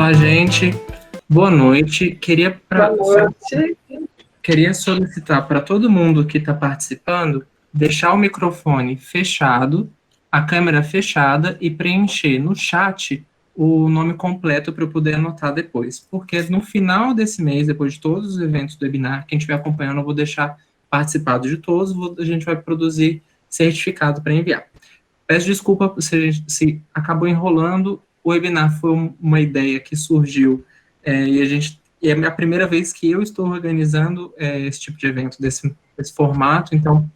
Olá, gente. Boa noite. Boa noite. Queria solicitar para todo mundo que está participando deixar o microfone fechado, a câmera fechada e preencher no chat o nome completo para eu poder anotar depois. Porque no final desse mês, depois de todos os eventos do webinar, quem estiver acompanhando, eu vou deixar participado de todos, a gente vai produzir certificado para enviar. Peço desculpa se acabou enrolando. O webinar foi uma ideia que surgiu e é a primeira vez que eu estou organizando esse tipo de evento desse formato, então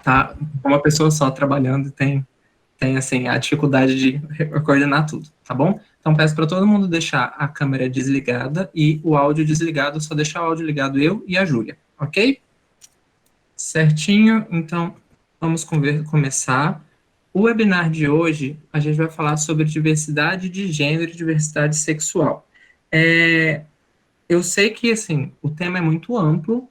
tá uma pessoa só trabalhando e tem assim a dificuldade de coordenar tudo, tá bom? Então peço para todo mundo deixar a câmera desligada e o áudio desligado, só deixar o áudio ligado eu e a Júlia, ok? Certinho, então vamos começar. O webinar de hoje, a gente vai falar sobre diversidade de gênero e diversidade sexual. Eu sei que, assim, o tema é muito amplo,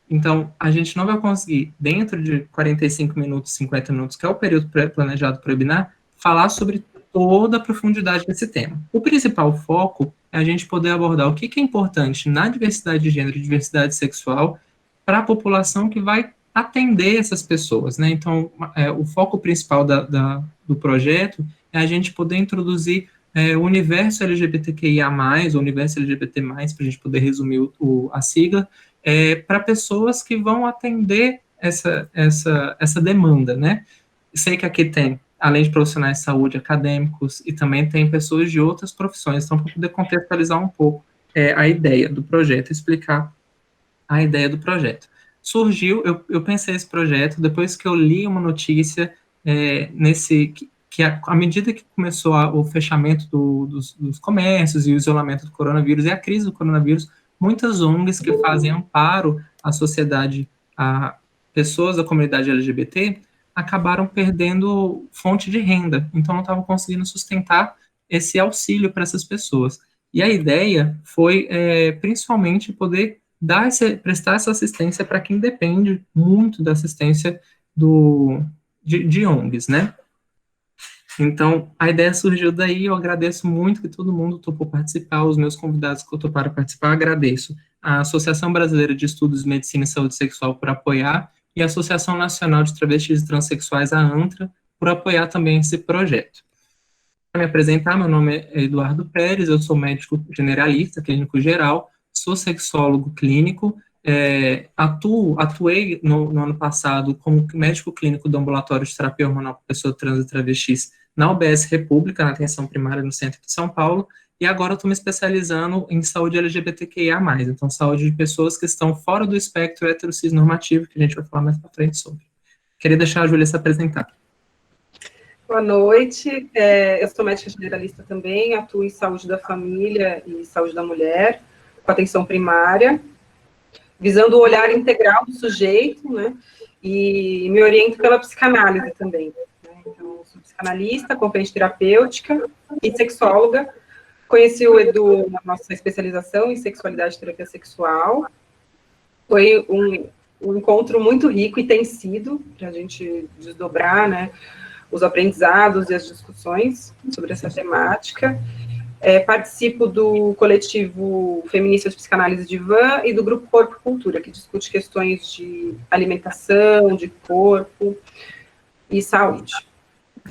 então a gente não vai conseguir, dentro de 45 minutos, 50 minutos, que é o período planejado para o webinar, falar sobre toda a profundidade desse tema. O principal foco é a gente poder abordar o que é importante na diversidade de gênero e diversidade sexual para a população que vai atender essas pessoas, né? Então, o foco principal do projeto é a gente poder introduzir o universo LGBTQIA+, o universo LGBT+, para a gente poder resumir a sigla, para pessoas que vão atender essa demanda, né? Sei que aqui tem, além de profissionais de saúde, acadêmicos, e também tem pessoas de outras profissões, então, para poder contextualizar um pouco a ideia do projeto, explicar a ideia do projeto. Surgiu, eu pensei esse projeto depois que eu li uma notícia que à medida que começou o fechamento dos comércios e o isolamento do coronavírus e a crise do coronavírus, muitas ONGs que fazem amparo à sociedade, a pessoas da comunidade LGBT, acabaram perdendo fonte de renda, então não estavam conseguindo sustentar esse auxílio para essas pessoas. E a ideia foi, principalmente, poder prestar essa assistência para quem depende muito da assistência de ONGs, né? Então, a ideia surgiu daí, eu agradeço muito que todo mundo topou participar, os meus convidados que toparam participar, agradeço a Associação Brasileira de Estudos de Medicina e Saúde Sexual por apoiar, e a Associação Nacional de Travestis e Transsexuais, a ANTRA, por apoiar também esse projeto. Para me apresentar, meu nome é Eduardo Pérez, eu sou médico generalista, clínico geral, sou sexólogo clínico, atuei no ano passado como médico clínico do ambulatório de terapia hormonal para pessoas trans e travestis na UBS República, na atenção primária no centro de São Paulo, e agora estou me especializando em saúde LGBTQIA+, então saúde de pessoas que estão fora do espectro heterocis normativo, que a gente vai falar mais para frente sobre. Queria deixar a Júlia se apresentar. Boa noite, eu sou médica generalista também, atuo em saúde da família e saúde da mulher, com atenção primária, visando o olhar integral do sujeito, né, e me oriento pela psicanálise também. Né? Então, sou psicanalista, companhia terapêutica e sexóloga. Conheci o Edu na nossa especialização em sexualidade e terapia sexual. Foi um encontro muito rico e tem sido, para a gente desdobrar, né, os aprendizados e as discussões sobre essa temática. Participo do coletivo Feministas de Psicanálise Divã e do grupo Corpo e Cultura, que discute questões de alimentação, de corpo e saúde.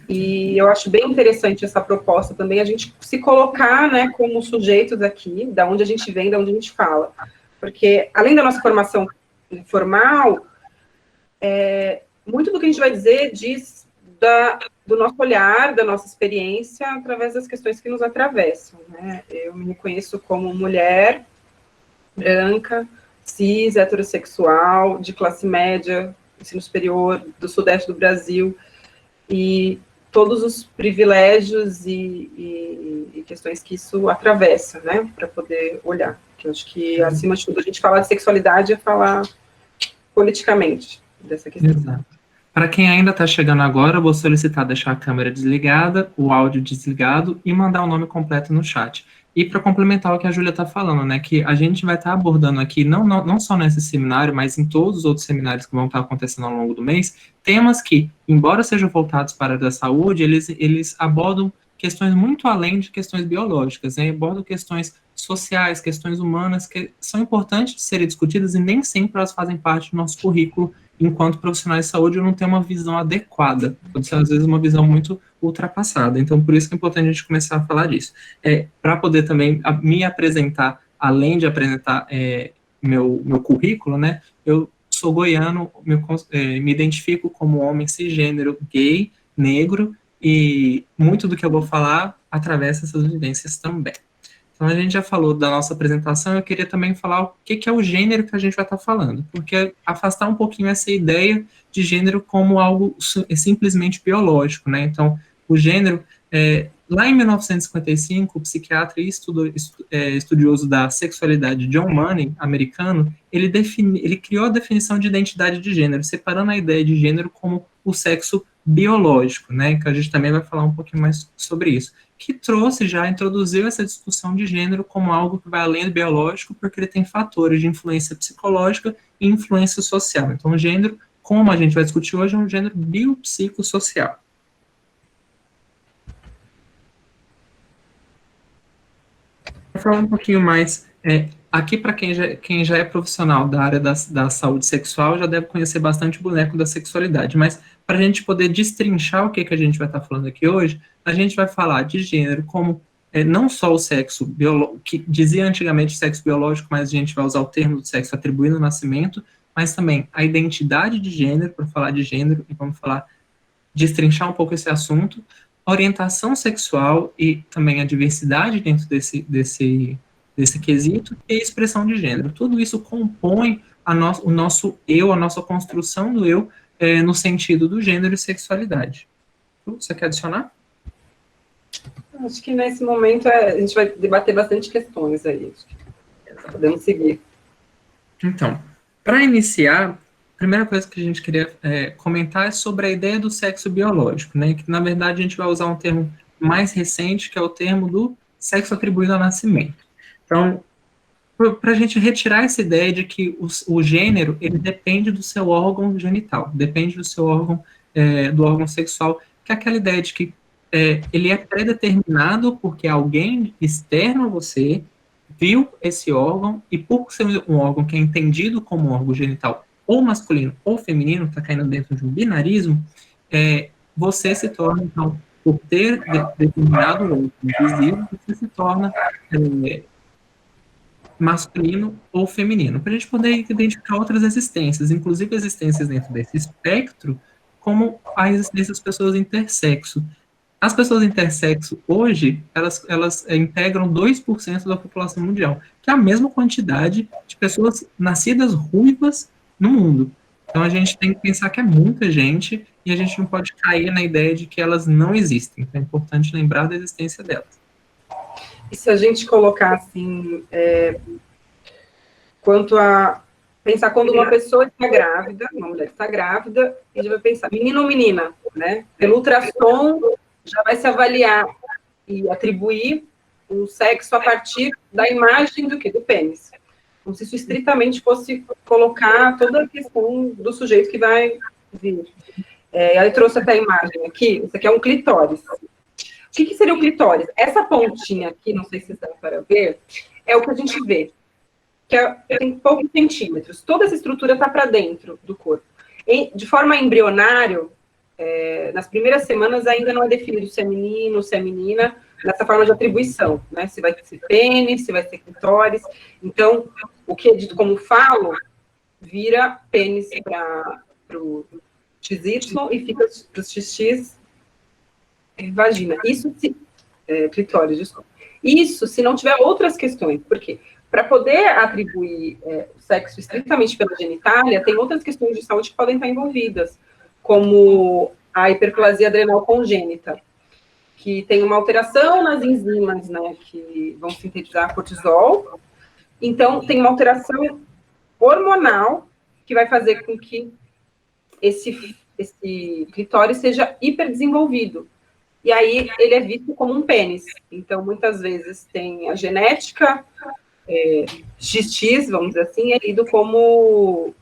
E eu acho bem interessante essa proposta também, a gente se colocar, né, como sujeitos aqui, da onde a gente vem, da onde a gente fala. Porque, além da nossa formação formal, muito do que a gente vai dizer diz do nosso olhar, da nossa experiência, através das questões que nos atravessam, né? Eu me reconheço como mulher, branca, cis, heterossexual, de classe média, ensino superior, do sudeste do Brasil, e todos os privilégios e questões que isso atravessa, né? Para poder olhar. Porque eu acho que, acima de tudo, a gente falar de sexualidade é falar politicamente dessa questão. Exato. Para quem ainda está chegando agora, eu vou solicitar deixar a câmera desligada, o áudio desligado e mandar o nome completo no chat. E para complementar o que a Júlia está falando, né, que a gente vai estar abordando aqui, não só nesse seminário, mas em todos os outros seminários que vão estar acontecendo ao longo do mês, temas que, embora sejam voltados para a área da saúde, eles abordam questões muito além de questões biológicas, né? Abordam questões sociais, questões humanas, que são importantes de serem discutidas e nem sempre elas fazem parte do nosso currículo enquanto profissionais de saúde. Eu não tenho uma visão adequada, pode ser às vezes uma visão muito ultrapassada. Então, por isso que é importante a gente começar a falar disso. Para poder também me apresentar, além de apresentar meu currículo, né? Eu sou goiano, me identifico como homem cisgênero, gay, negro, e muito do que eu vou falar atravessa essas vivências também. Então, a gente já falou da nossa apresentação, eu queria também falar o que é o gênero que a gente vai estar falando, porque afastar um pouquinho essa ideia de gênero como algo simplesmente biológico, né? Então, o gênero, lá em 1955, o psiquiatra e estudioso da sexualidade John Money, americano, ele criou a definição de identidade de gênero, separando a ideia de gênero como o sexo biológico, né? Que a gente também vai falar um pouquinho mais sobre isso, que introduziu essa discussão de gênero como algo que vai além do biológico, porque ele tem fatores de influência psicológica e influência social. Então, o gênero, como a gente vai discutir hoje, é um gênero biopsicossocial. Para falar um pouquinho mais, aqui para quem já é profissional da área da saúde sexual, já deve conhecer bastante o boneco da sexualidade, mas para a gente poder destrinchar o que a gente vai estar falando aqui hoje, a gente vai falar de gênero como não só o sexo biológico, que dizia antigamente sexo biológico, mas a gente vai usar o termo do sexo atribuído no nascimento, mas também a identidade de gênero, para falar de gênero, e vamos falar, destrinchar um pouco esse assunto, orientação sexual e também a diversidade dentro desse quesito e a expressão de gênero. Tudo isso compõe o nosso eu, a nossa construção do eu, no sentido do gênero e sexualidade. Você quer adicionar? Acho que nesse momento a gente vai debater bastante questões aí. Podemos seguir. Então, para iniciar, a primeira coisa que a gente queria comentar é sobre a ideia do sexo biológico, né? Que na verdade a gente vai usar um termo mais recente, que é o termo do sexo atribuído ao nascimento. Então, para a gente retirar essa ideia de que o gênero ele depende do seu órgão genital, depende do seu órgão, do órgão sexual, que é aquela ideia de que ele é predeterminado porque alguém externo a você viu esse órgão e por ser um órgão que é entendido como um órgão genital ou masculino ou feminino, está caindo dentro de um binarismo, você se torna, então, por ter determinado órgão visível, você se torna masculino ou feminino, para a gente poder identificar outras existências, inclusive existências dentro desse espectro, como a existência das pessoas intersexo. As pessoas intersexo, hoje, elas integram 2% da população mundial, que é a mesma quantidade de pessoas nascidas ruivas no mundo. Então, a gente tem que pensar que é muita gente e a gente não pode cair na ideia de que elas não existem. Então, é importante lembrar da existência delas. E se a gente colocar assim, quanto a pensar quando uma pessoa está grávida, uma mulher está grávida, a gente vai pensar, menino ou menina, né? Pelo ultrassom, já vai se avaliar e atribuir o sexo a partir da imagem do quê? Do pênis. Como se isso estritamente fosse colocar toda a questão do sujeito que vai vir. Ela trouxe até a imagem aqui, isso aqui é um clitóris. O que seria o clitóris? Essa pontinha aqui, não sei se dá para ver, é o que a gente vê, que tem poucos centímetros. Toda essa estrutura está para dentro do corpo. De forma embrionária, nas primeiras semanas ainda não é definido se é menino, se é menina, nessa forma de atribuição, né? Se vai ser pênis, se vai ser clitóris. Então, o que é dito como falo, vira pênis para o XY e fica para os XX vagina. Isso se... clitóris, desculpa. Isso se não tiver outras questões. Por quê? Para poder atribuir o sexo estritamente pela genitália, tem outras questões de saúde que podem estar envolvidas, como a hiperplasia adrenal congênita, que tem uma alteração nas enzimas, né, que vão sintetizar cortisol. Então, tem uma alteração hormonal que vai fazer com que esse clitóris seja hiperdesenvolvido. E aí, ele é visto como um pênis. Então, muitas vezes, tem a genética XX, vamos dizer assim, é lido como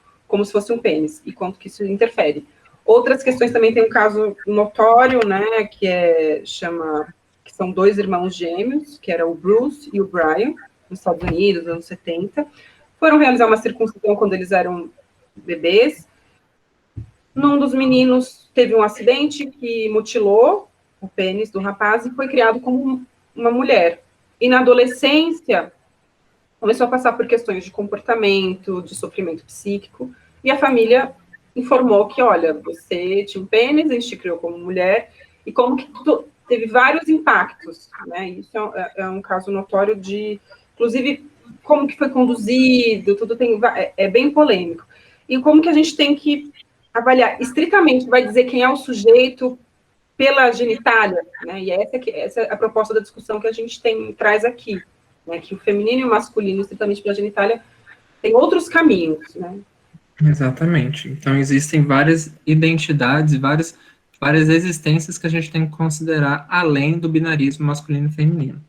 se fosse um pênis, e quanto que isso interfere. Outras questões também tem um caso notório, né, que são dois irmãos gêmeos, que eram o Bruce e o Brian, nos Estados Unidos, nos anos 70. Foram realizar uma circuncisão quando eles eram bebês. Num dos meninos teve um acidente que mutilou o pênis do rapaz e foi criado como uma mulher. E na adolescência, começou a passar por questões de comportamento, de sofrimento psíquico, e a família informou que, olha, você tinha um pênis, a gente te criou como mulher, e como que teve vários impactos, né? Isso é um caso notório de, inclusive, como que foi conduzido, tudo é bem polêmico. E como que a gente tem que avaliar estritamente, vai dizer quem é o sujeito pela genitália, né? E essa é a proposta da discussão que a gente traz aqui, né? Que o feminino e o masculino, estritamente pela genitália, tem outros caminhos, né? Exatamente. Então, existem várias identidades, várias existências que a gente tem que considerar além do binarismo masculino e feminino.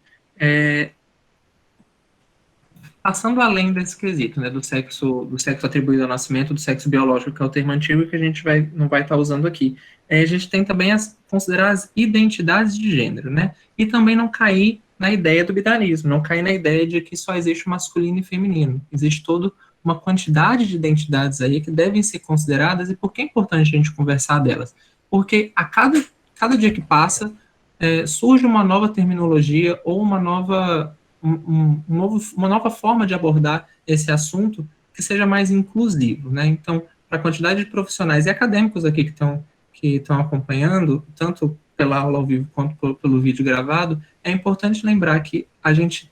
Passando além desse quesito, né, do sexo atribuído ao nascimento, do sexo biológico, que é o termo antigo que a gente não vai estar usando aqui, a gente tem também considerar as identidades de gênero, né, e também não cair na ideia do binarismo, não cair na ideia de que só existe o masculino e feminino. Existe toda uma quantidade de identidades aí que devem ser consideradas, e por que é importante a gente conversar delas? Porque a cada dia que passa, surge uma nova terminologia ou uma nova uma nova forma de abordar esse assunto que seja mais inclusivo, né? Então, para a quantidade de profissionais e acadêmicos aqui que estão acompanhando, tanto pela aula ao vivo quanto pelo vídeo gravado, é importante lembrar que a gente,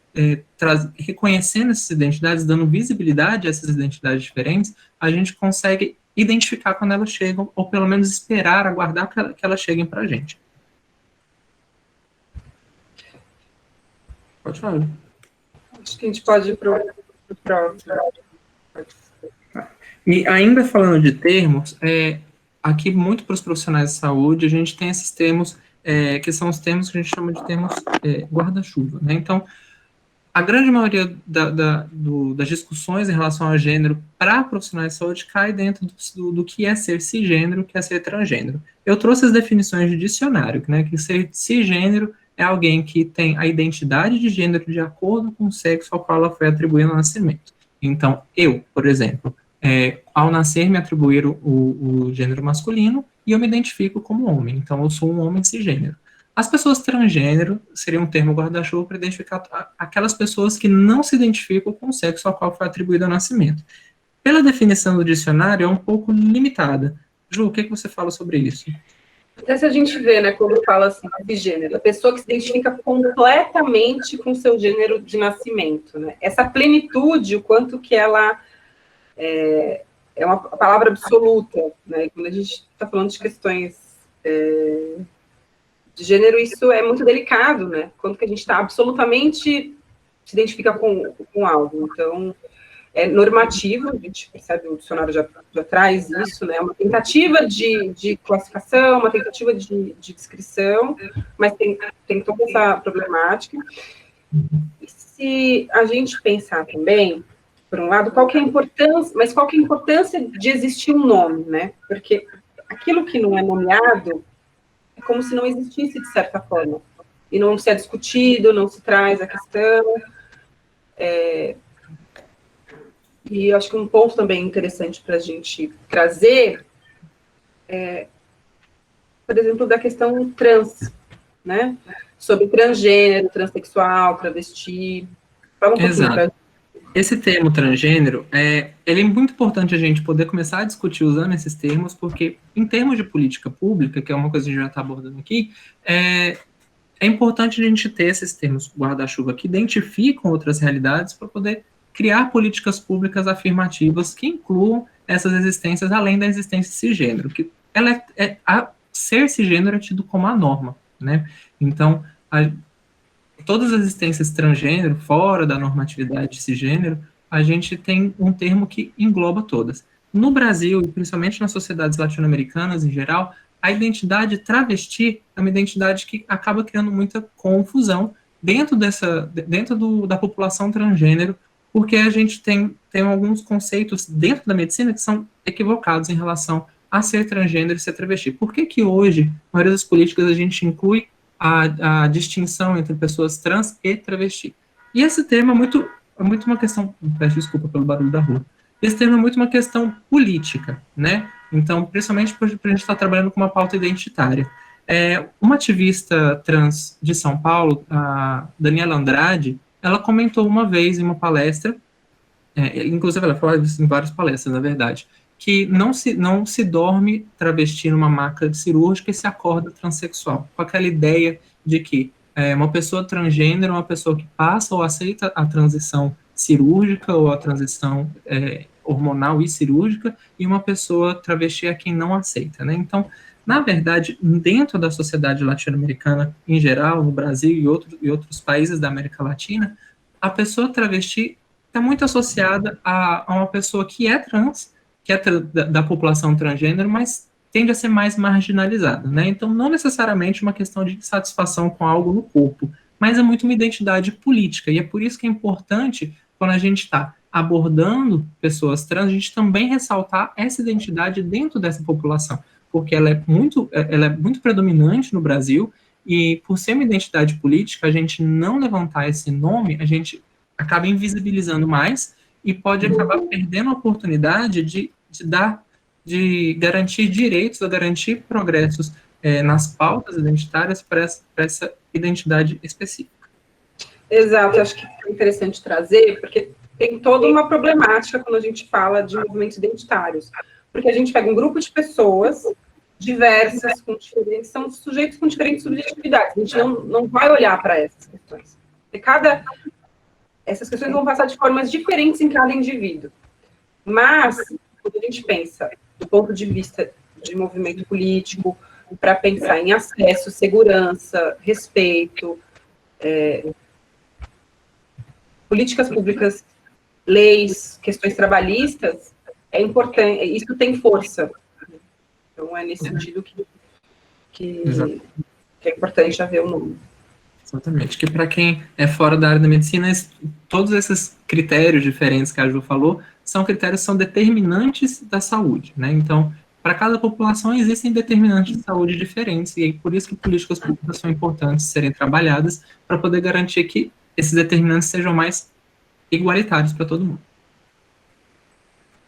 reconhecendo essas identidades, dando visibilidade a essas identidades diferentes, a gente consegue identificar quando elas chegam, ou pelo menos esperar, aguardar que elas cheguem para a gente. Pode falar. Acho que a gente pode ir para o próximo. E ainda falando de termos, aqui muito para os profissionais de saúde, a gente tem esses termos, que são os termos que a gente chama de termos guarda-chuva, né? Então, a grande maioria das discussões em relação ao gênero para profissionais de saúde cai dentro do que é ser cisgênero, que é ser transgênero. Eu trouxe as definições de dicionário, né, que ser cisgênero é alguém que tem a identidade de gênero de acordo com o sexo ao qual ela foi atribuída no nascimento. Então, eu, por exemplo, ao nascer me atribuíram o gênero masculino e eu me identifico como homem. Então, eu sou um homem cisgênero. As pessoas transgênero seria um termo guarda-chuva para identificar aquelas pessoas que não se identificam com o sexo ao qual foi atribuído ao nascimento. Pela definição do dicionário, é um pouco limitada. Ju, o que você fala sobre isso? Até se a gente vê, né, quando fala assim, de gênero, a pessoa que se identifica completamente com o seu gênero de nascimento, né? Essa plenitude, o quanto que ela é uma palavra absoluta, né? Quando a gente está falando de questões de gênero, isso é muito delicado, né? Quando que a gente está absolutamente se identifica com algo. Então, é normativo, a gente percebe, o dicionário já traz isso, né? Uma tentativa de classificação, uma tentativa de descrição, mas tem toda essa problemática. E se a gente pensar também, por um lado, qual que é a importância de existir um nome, né? Porque aquilo que não é nomeado é como se não existisse, de certa forma. E não se é discutido, não se traz a questão. E eu acho que um ponto também interessante para a gente trazer por exemplo, da questão trans, né? Sobre transgênero, transexual, travesti. Fala um pouquinho para. Esse termo transgênero, ele é muito importante a gente poder começar a discutir usando esses termos, porque em termos de política pública, que é uma coisa que a gente já está abordando aqui, é importante a gente ter esses termos guarda-chuva que identificam outras realidades para poder criar políticas públicas afirmativas que incluam essas existências além da existência cisgênero, que ser cisgênero é tido como a norma, né? Então, todas as existências transgênero, fora da normatividade cisgênero, a gente tem um termo que engloba todas. No Brasil, e principalmente nas sociedades latino-americanas em geral, a identidade travesti é uma identidade que acaba criando muita confusão dentro da população transgênero, porque a gente tem alguns conceitos dentro da medicina que são equivocados em relação a ser transgênero e ser travesti. Por que hoje, na maioria das políticas, a gente inclui a distinção entre pessoas trans e travesti. E esse tema é muito uma questão, peço desculpa pelo barulho da rua, esse tema é muito uma questão política, né? Então, principalmente por a gente estar trabalhando com uma pauta identitária. Uma ativista trans de São Paulo, a Daniela Andrade, ela comentou uma vez em uma palestra, inclusive ela falou isso em várias palestras, na verdade, que não se dorme travesti numa maca cirúrgica e se acorda transexual, com aquela ideia de que uma pessoa transgênero é uma pessoa que passa ou aceita a transição cirúrgica ou a transição hormonal e cirúrgica, e uma pessoa travesti é quem não aceita, né? Então, na verdade, dentro da sociedade latino-americana em geral, no Brasil e outros países da América Latina, a pessoa travesti está muito associada a uma pessoa que é trans, que é da população transgênero, mas tende a ser mais marginalizada, né? Então, não necessariamente uma questão de satisfação com algo no corpo, mas é muito uma identidade política, e é por isso que é importante, quando a gente está abordando pessoas trans, a gente também ressaltar essa identidade dentro dessa população, porque ela é muito predominante no Brasil, e por ser uma identidade política, a gente não levantar esse nome, a gente acaba invisibilizando mais e pode acabar perdendo a oportunidade de garantir direitos, ou garantir progressos nas pautas identitárias para essa identidade específica. Exato, acho que é interessante trazer, porque tem toda uma problemática quando a gente fala de movimentos identitários, porque a gente pega um grupo de pessoas diversas, são sujeitos com diferentes subjetividades, a gente não vai olhar para essas questões. Essas questões vão passar de formas diferentes em cada indivíduo. Mas, quando a gente pensa do ponto de vista de movimento político, para pensar em acesso, segurança, respeito, políticas públicas, leis, questões trabalhistas, é importante, isso tem força. Então, é nesse sentido que é importante haver um nome. Exatamente, que para quem é fora da área da medicina, todos esses critérios diferentes que a Ju falou, são critérios que são determinantes da saúde, né? Então, para cada população existem determinantes de saúde diferentes, e é por isso que políticas públicas são importantes serem trabalhadas para poder garantir que esses determinantes sejam mais igualitários para todo mundo.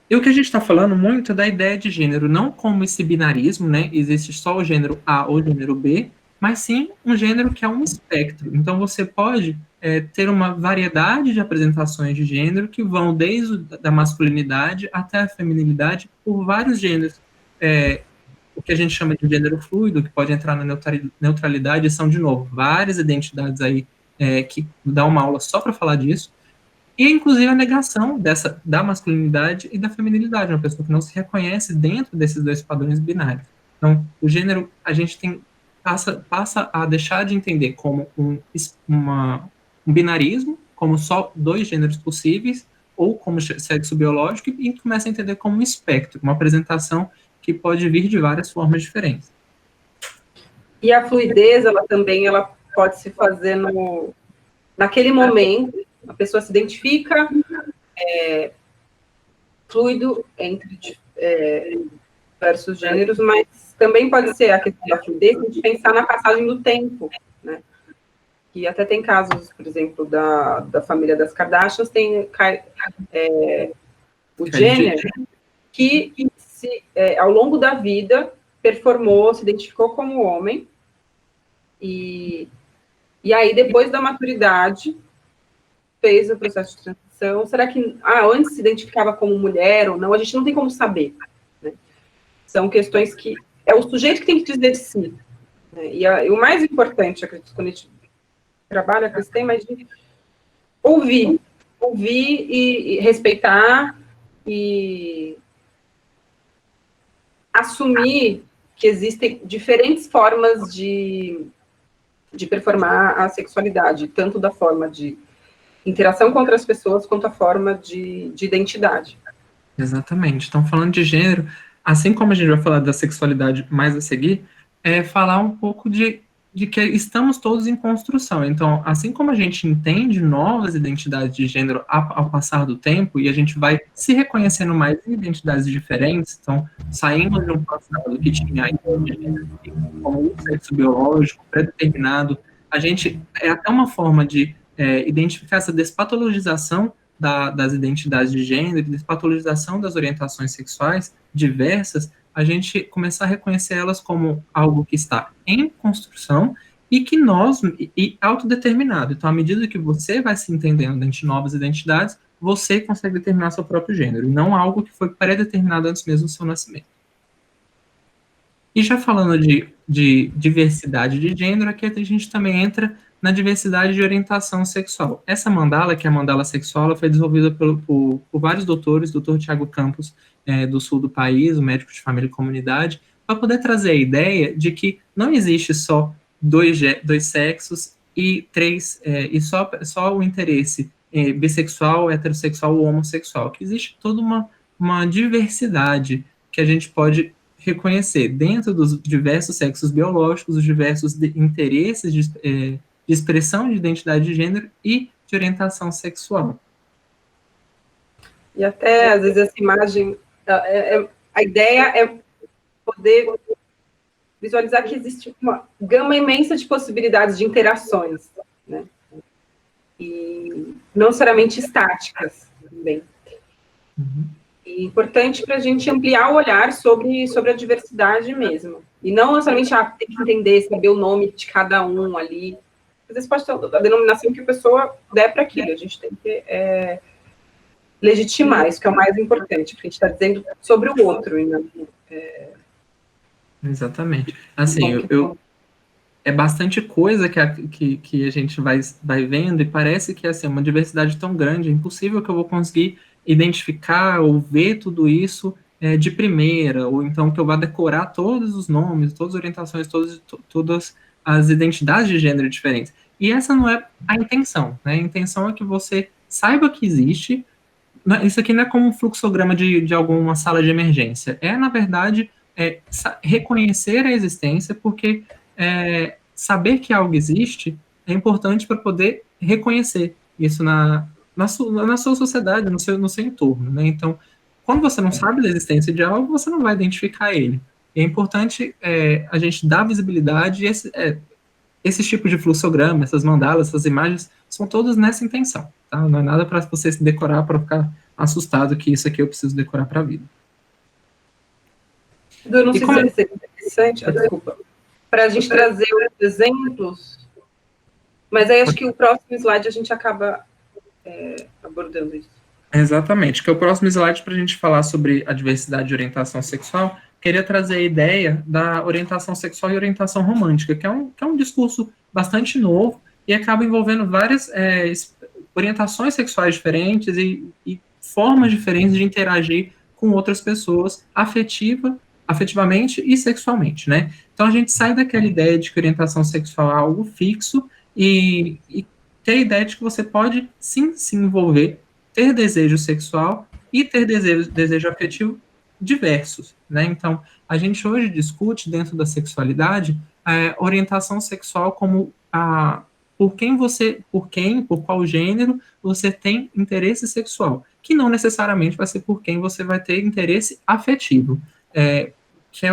E o que a gente está falando muito é da ideia de gênero, não como esse binarismo, né? Existe só o gênero A ou o gênero B, mas sim um gênero que é um espectro. Então, você pode ter uma variedade de apresentações de gênero que vão desde a masculinidade até a feminilidade por vários gêneros. O que a gente chama de gênero fluido, que pode entrar na neutralidade, são, de novo, várias identidades aí que dá uma aula só para falar disso. E, inclusive, a negação da masculinidade e da feminilidade, uma pessoa que não se reconhece dentro desses dois padrões binários. Então, o gênero, a gente passa a deixar de entender como um binarismo, como só dois gêneros possíveis, ou como sexo biológico, e começa a entender como um espectro, uma apresentação que pode vir de várias formas diferentes. E a fluidez, ela pode se fazer naquele momento, a pessoa se identifica fluido entre diversos gêneros, mas também pode ser a questão da fluidez de pensar na passagem do tempo, né? E até tem casos, por exemplo, da família das Kardashians, tem o Jenner, que ao longo da vida performou, se identificou como homem, e aí, depois da maturidade, fez o processo de transição. Será que antes se identificava como mulher ou não? A gente não tem como saber, né? São questões que é o sujeito que tem que dizer de si, né? E o mais importante, acredito, quando a gente trabalha com esse tema, é de ouvir e respeitar e assumir que existem diferentes formas de performar a sexualidade, tanto da forma de interação com outras pessoas, quanto a forma de identidade. Exatamente. Então, falando de gênero, assim como a gente vai falar da sexualidade mais a seguir, falar um pouco de de que estamos todos em construção. Então, assim como a gente entende novas identidades de gênero ao passar do tempo, e a gente vai se reconhecendo mais em identidades diferentes, então, saímos de um passado que tinha a ideia de gênero como um sexo biológico pré-determinado, a gente, é até uma forma de identificar essa despatologização das identidades de gênero, despatologização das orientações sexuais diversas, a gente começar a reconhecer elas como algo que está em construção e que e autodeterminado. Então, à medida que você vai se entendendo dentro de novas identidades, você consegue determinar seu próprio gênero, e não algo que foi pré-determinado antes mesmo do seu nascimento. E já falando de diversidade de gênero, aqui a gente também entra na diversidade de orientação sexual. Essa mandala, que é a mandala sexual, ela foi desenvolvida por vários doutores, doutor Tiago Campos, do sul do país, um médico de família e comunidade, para poder trazer a ideia de que não existe só dois sexos e e só o interesse bissexual, heterossexual ou homossexual, que existe toda uma diversidade que a gente pode reconhecer dentro dos diversos sexos biológicos, os diversos interesses de expressão de identidade de gênero e de orientação sexual. E até, às vezes, essa imagem, a ideia é poder visualizar que existe uma gama imensa de possibilidades de interações, né? E não necessariamente estáticas também. Uhum. E importante para a gente ampliar o olhar sobre a diversidade mesmo. E não necessariamente ter que entender, saber o nome de cada um ali. Às vezes pode ter a denominação que a pessoa der para aquilo. A gente tem que legitimar, isso que é o mais importante, porque a gente está dizendo sobre o outro. Né? Exatamente. Assim, é bastante coisa que a gente vai vendo, e parece que assim, uma diversidade tão grande, é impossível que eu vou conseguir identificar ou ver tudo isso de primeira, ou então que eu vá decorar todos os nomes, todas as orientações, todas as identidades de gênero diferentes. E essa não é a intenção, né? A intenção é que você saiba que existe. Isso aqui não é como um fluxograma de alguma sala de emergência. Na verdade, reconhecer a existência, porque saber que algo existe é importante para poder reconhecer isso na sua sociedade, no seu entorno, né? Então, quando você não sabe da existência de algo, você não vai identificar ele. E é importante a gente dar visibilidade, e esses tipos de fluxograma, essas mandalas, essas imagens, são todas nessa intenção, tá? Não é nada para você se decorar, para ficar assustado que isso aqui eu preciso decorar para a vida. Eu não sei se seria interessante, desculpa, para a gente trazer os exemplos, mas aí acho que o próximo slide a gente acaba abordando isso. Exatamente, que é o próximo slide para a gente falar sobre a diversidade de orientação sexual. Queria trazer a ideia da orientação sexual e orientação romântica, que é um discurso bastante novo e acaba envolvendo várias orientações sexuais diferentes e formas diferentes de interagir com outras pessoas afetivamente e sexualmente, né? Então a gente sai daquela ideia de que orientação sexual é algo fixo e ter a ideia de que você pode sim se envolver, ter desejo sexual e ter desejo afetivo diversos, né? Então, a gente hoje discute dentro da sexualidade orientação sexual como por qual gênero você tem interesse sexual, que não necessariamente vai ser por quem você vai ter interesse afetivo, que é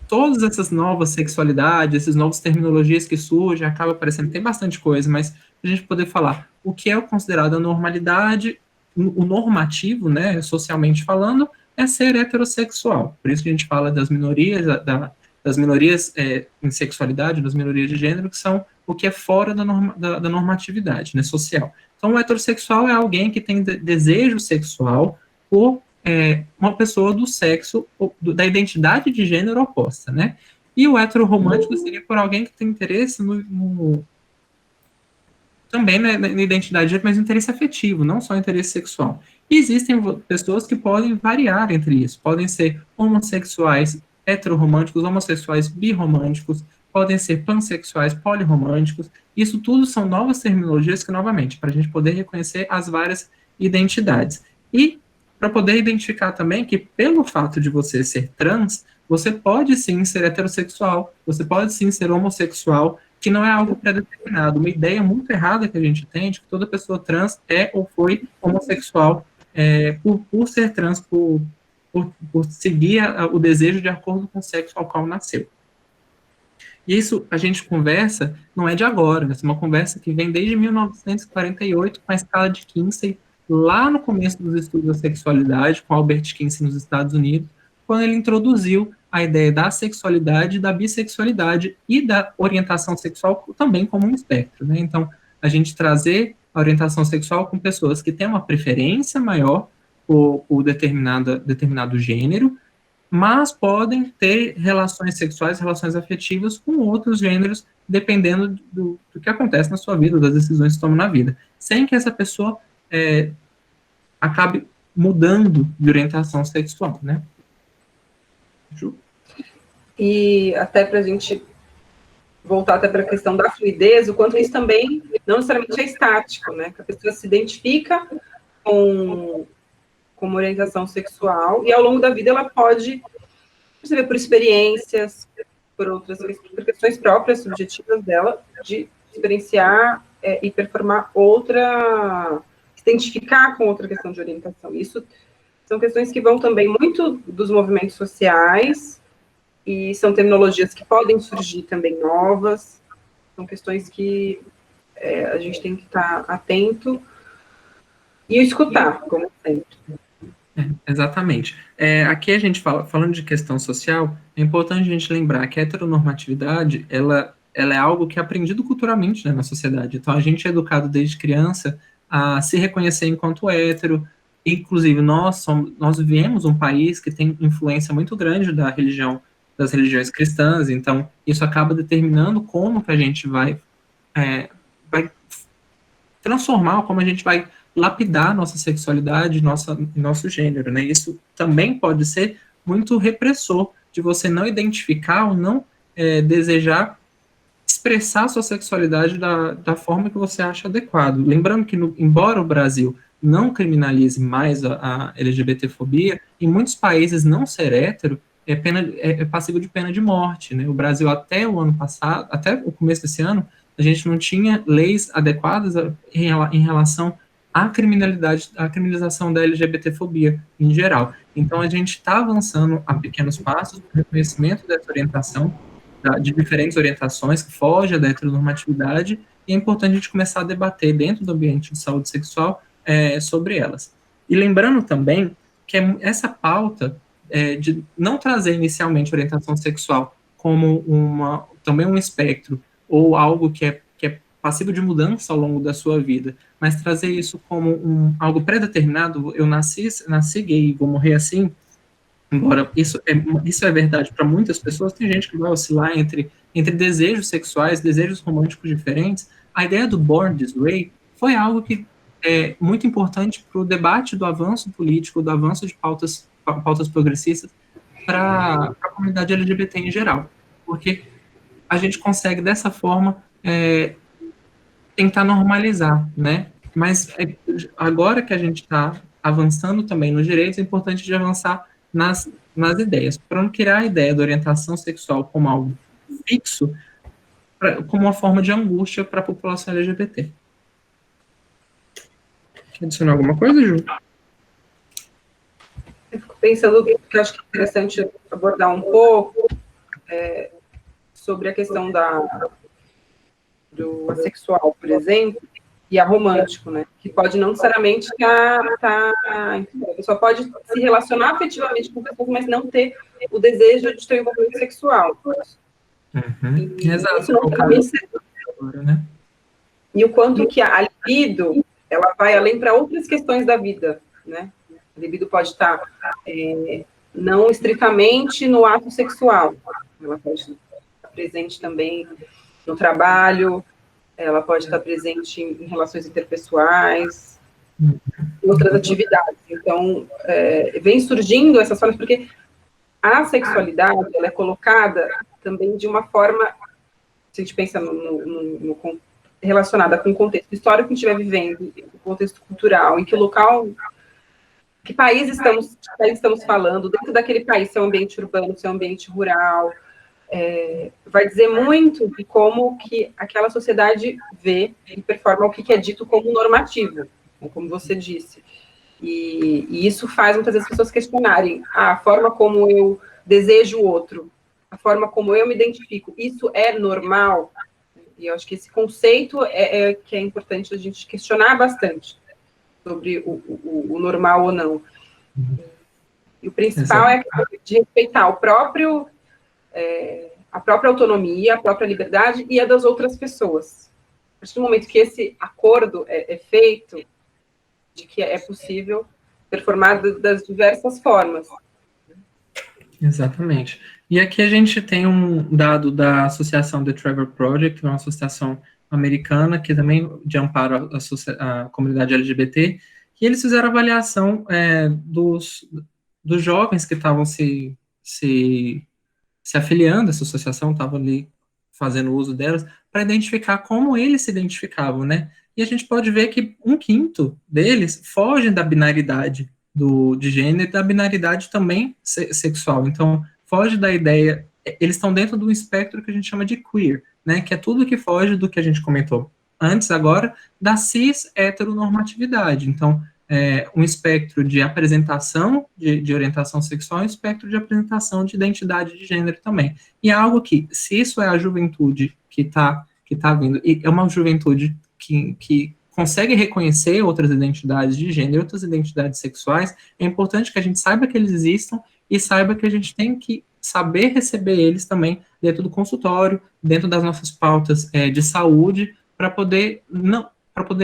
todas essas novas sexualidades, essas novas terminologias que surgem, acaba aparecendo, tem bastante coisa, mas a gente poder falar o que é considerado a normalidade, o normativo, né, socialmente falando, é ser heterossexual. Por isso que a gente fala das minorias, das minorias em sexualidade, das minorias de gênero, que são o que é fora da normatividade, né, social. Então, o heterossexual é alguém que tem desejo sexual por uma pessoa do sexo, da identidade de gênero oposta, né? E o heterorromântico seria por alguém que tem interesse também na identidade de gênero, mas interesse afetivo, não só interesse sexual. E existem pessoas que podem variar entre isso, podem ser homossexuais heterorromânticos, homossexuais birromânticos, podem ser pansexuais polirromânticos. Isso tudo são novas terminologias que, novamente, para a gente poder reconhecer as várias identidades. E para poder identificar também que, pelo fato de você ser trans, você pode sim ser heterossexual, você pode sim ser homossexual, que não é algo pré-determinado. Uma ideia muito errada que a gente tem de que toda pessoa trans é ou foi homossexual, por ser trans, por seguir o desejo de acordo com o sexo ao qual nasceu. E isso a gente conversa, não é de agora, é uma conversa que vem desde 1948 com a escala de Kinsey, lá no começo dos estudos da sexualidade, com Albert Kinsey nos Estados Unidos, quando ele introduziu a ideia da sexualidade, da bissexualidade e da orientação sexual também como um espectro, né? Então, a gente trazer a orientação sexual com pessoas que têm uma preferência maior por determinado gênero, mas podem ter relações sexuais, relações afetivas com outros gêneros, dependendo do que acontece na sua vida, das decisões que tomam na vida, sem que essa pessoa acabe mudando de orientação sexual, né? Ju? E até para a gente voltar até para a questão da fluidez, o quanto isso também não necessariamente é estático, né? Que a pessoa se identifica com uma orientação sexual e ao longo da vida ela pode perceber por experiências, por questões próprias, subjetivas dela, de experienciar e performar se identificar com outra questão de orientação. Isso são questões que vão também muito dos movimentos sociais e são terminologias que podem surgir também novas, são questões que a gente tem que estar atento e escutar, como sempre. Exatamente. Aqui a gente falando de questão social, é importante a gente lembrar que a heteronormatividade, ela é algo que é aprendido culturalmente, né, na sociedade. Então, a gente é educado desde criança a se reconhecer enquanto hétero. Inclusive, nós vivemos um país que tem influência muito grande das religiões cristãs, então isso acaba determinando como que a gente vai transformar, como a gente vai lapidar nossa sexualidade, nosso gênero, né? Isso também pode ser muito repressor, de você não identificar ou não desejar expressar sua sexualidade da forma que você acha adequado. Lembrando que, embora o Brasil não criminalize mais a LGBTfobia, em muitos países não ser hétero é passível de pena de morte, né? O Brasil, até o ano passado, até o começo desse ano, a gente não tinha leis adequadas em relação à criminalização da LGBTfobia em geral. Então, a gente está avançando a pequenos passos no reconhecimento dessa orientação, de diferentes orientações, que foge da heteronormatividade, e é importante a gente começar a debater dentro do ambiente de saúde sexual sobre elas. E lembrando também que essa pauta de não trazer inicialmente orientação sexual como também um espectro, ou algo que é passível de mudança ao longo da sua vida, mas trazer isso como algo pré-determinado, eu nasci gay e vou morrer assim. Embora isso é verdade para muitas pessoas, tem gente que vai oscilar entre desejos sexuais, desejos românticos diferentes. A ideia do Born This Way foi algo que é muito importante para o debate do avanço político, do avanço de pautas progressistas para a comunidade LGBT em geral. Porque a gente consegue, dessa forma, tentar normalizar, né? Mas agora que a gente está avançando também nos direitos, é importante de avançar nas ideias, para não criar a ideia da orientação sexual como algo fixo, como uma forma de angústia para a população LGBT. Quer adicionar alguma coisa, Ju? Eu fico pensando que eu acho que é interessante abordar um pouco sobre a questão do assexual, por exemplo, e a romântico, né? Que pode não necessariamente a pessoa pode se relacionar afetivamente com pessoas, mas não ter o desejo de ter um envolvimento sexual. Uhum. Exato. Isso não Agora, né? E o quanto que a libido, ela vai além para outras questões da vida, né? A libido pode estar não estritamente no ato sexual, ela pode estar presente também no trabalho, ela pode estar presente em relações interpessoais, em outras atividades. Então, vem surgindo essas formas, porque a sexualidade, ela é colocada também de uma forma, se a gente pensa relacionada com o contexto histórico que a gente estiver vivendo, o contexto cultural, em que o local que país estamos falando, dentro daquele país, se é um ambiente urbano, se é um ambiente rural, vai dizer muito de como que aquela sociedade vê e performa o que é dito como normativo, né, como você disse. E isso faz muitas vezes as pessoas questionarem a forma como eu desejo o outro, a forma como eu me identifico, isso é normal? E eu acho que esse conceito que é importante a gente questionar bastante sobre o normal ou não. E o principal Exato. é de respeitar a própria autonomia, a própria liberdade e a das outras pessoas. A partir do momento que esse acordo é feito, de que é possível performar das diversas formas. Exatamente. E aqui a gente tem um dado da Associação The Trevor Project, que é uma associação americana que também de amparo à comunidade LGBT, que eles fizeram avaliação dos jovens que estavam se afiliando a essa associação, estavam ali fazendo uso delas, para identificar como eles se identificavam, né? E a gente pode ver que um quinto deles fogem da binaridade de gênero e da binaridade também sexual. Então, foge da ideia, eles estão dentro do espectro que a gente chama de queer, né? Que é tudo que foge do que a gente comentou antes, agora, da cis heteronormatividade. Então, um espectro de apresentação de orientação sexual e um espectro de apresentação de identidade de gênero também. E é algo que, se isso é a juventude que tá vindo, e é uma juventude que consegue reconhecer outras identidades de gênero, outras identidades sexuais, é importante que a gente saiba que eles existam e saiba que a gente tem que saber receber eles também dentro do consultório, dentro das nossas pautas de saúde, para poder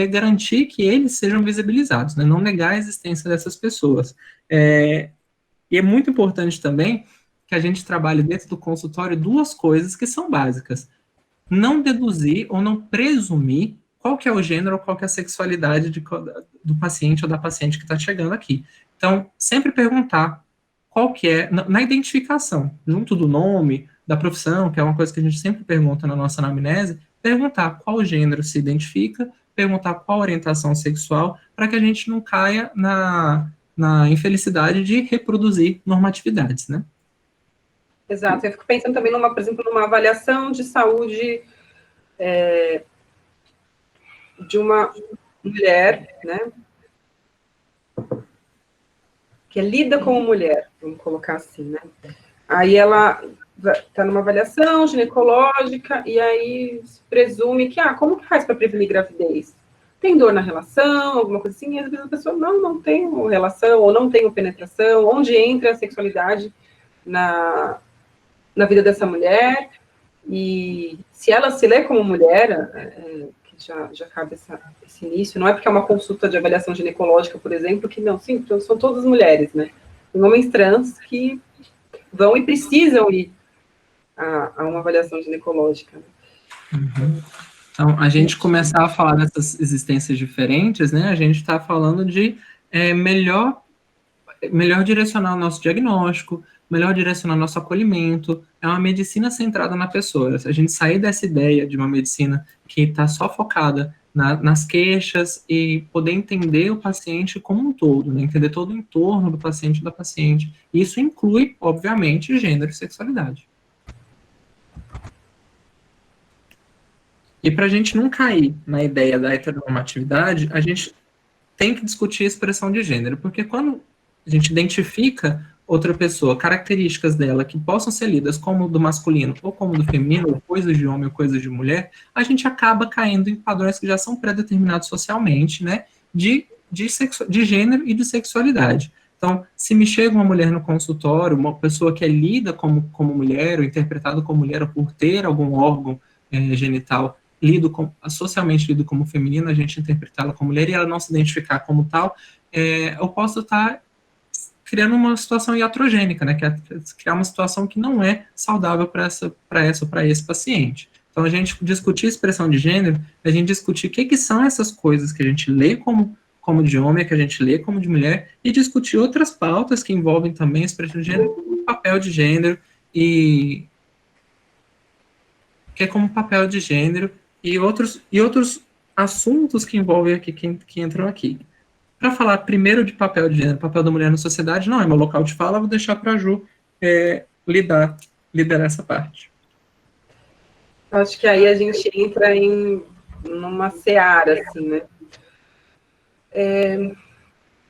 garantir que eles sejam visibilizados, né? Não negar a existência dessas pessoas. E é muito importante também que a gente trabalhe dentro do consultório duas coisas que são básicas. Não deduzir ou não presumir qual que é o gênero ou qual que é a sexualidade do paciente ou da paciente que está chegando aqui. Então, sempre perguntar qual que é, na identificação, junto do nome, da profissão, que é uma coisa que a gente sempre pergunta na nossa anamnese, perguntar qual gênero se identifica, perguntar qual orientação sexual, para que a gente não caia na infelicidade de reproduzir normatividades, né? Exato. Eu fico pensando também, por exemplo, numa avaliação de saúde de uma mulher, né, que é lida como mulher, vamos colocar assim, né? Aí ela está numa avaliação ginecológica e aí se presume que, como que faz para prevenir gravidez? Tem dor na relação, alguma coisa assim? E às vezes a pessoa, não tenho relação, ou não tenho penetração, onde entra a sexualidade na vida dessa mulher, e se ela se lê como mulher, que já cabe esse início, não é porque é uma consulta de avaliação ginecológica, por exemplo, que não, sim, são todas mulheres, né? Tem homens trans que vão e precisam ir a uma avaliação ginecológica. Uhum. Então, a gente começar a falar dessas existências diferentes, né? A gente está falando de melhor direcionar o nosso diagnóstico, melhor direcionar o nosso acolhimento. É uma medicina centrada na pessoa. A gente sair dessa ideia de uma medicina que está só focada nas queixas e poder entender o paciente como um todo, né? Entender todo o entorno do paciente e da paciente. Isso inclui, obviamente, gênero e sexualidade. E para a gente não cair na ideia da heteronormatividade, a gente tem que discutir a expressão de gênero, porque quando a gente identifica outra pessoa, características dela que possam ser lidas como do masculino ou como do feminino, ou coisas de homem ou coisas de mulher, a gente acaba caindo em padrões que já são pré-determinados socialmente, né, de gênero e de sexualidade. Então, se me chega uma mulher no consultório, uma pessoa que é lida como mulher, ou interpretada como mulher, ou por ter algum órgão genital socialmente lido como feminino, a gente interpretá-la como mulher e ela não se identificar como tal, eu posso estar criando uma situação iatrogênica, né, que é criar uma situação que não é saudável para ou para esse paciente. Então, a gente discutir expressão de gênero, a gente discutir o que são essas coisas que a gente lê como de homem, que a gente lê como de mulher, e discutir outras pautas que envolvem também a expressão de gênero, como papel de gênero, e que é como papel de gênero, e outros assuntos que envolvem aqui, que entram aqui. para falar primeiro de papel de gênero, papel da mulher na sociedade, não é meu local de fala, vou deixar para a Ju liderar essa parte. Acho que aí a gente entra numa seara, assim, né?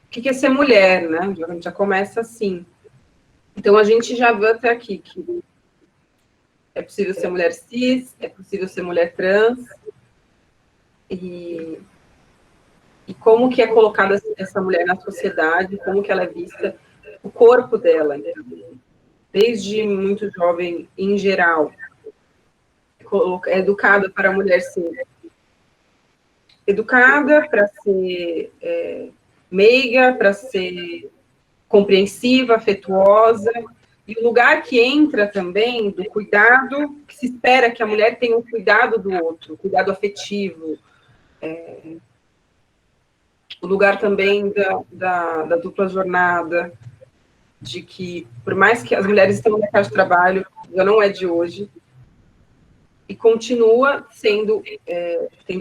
O que é ser mulher, né? A gente já começa assim. Então, a gente já vê até aqui que é possível ser mulher cis, é possível ser mulher trans, e como que é colocada essa mulher na sociedade, como que ela é vista, o corpo dela, então, desde muito jovem, em geral, é educada para a mulher ser educada, para ser meiga, para ser compreensiva, afetuosa, e o lugar que entra também do cuidado, que se espera que a mulher tenha o cuidado do outro, cuidado afetivo, o lugar também da dupla jornada, de que, por mais que as mulheres estão no mercado de trabalho, já não é de hoje, e continua tendo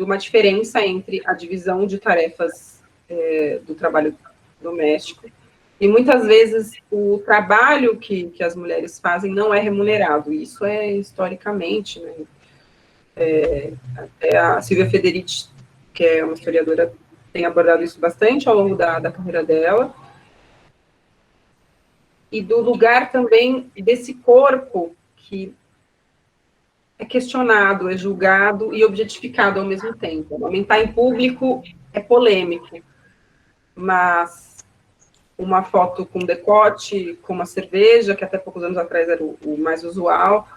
uma diferença entre a divisão de tarefas do trabalho doméstico, e muitas vezes o trabalho que as mulheres fazem não é remunerado, isso é historicamente, né? Até a Silvia Federici, que é uma historiadora, tem abordado isso bastante ao longo da carreira dela, e do lugar também desse corpo que é questionado, é julgado e objetificado ao mesmo tempo. Aumentar em público é polêmico, mas uma foto com decote, com uma cerveja, que até poucos anos atrás era o mais usual,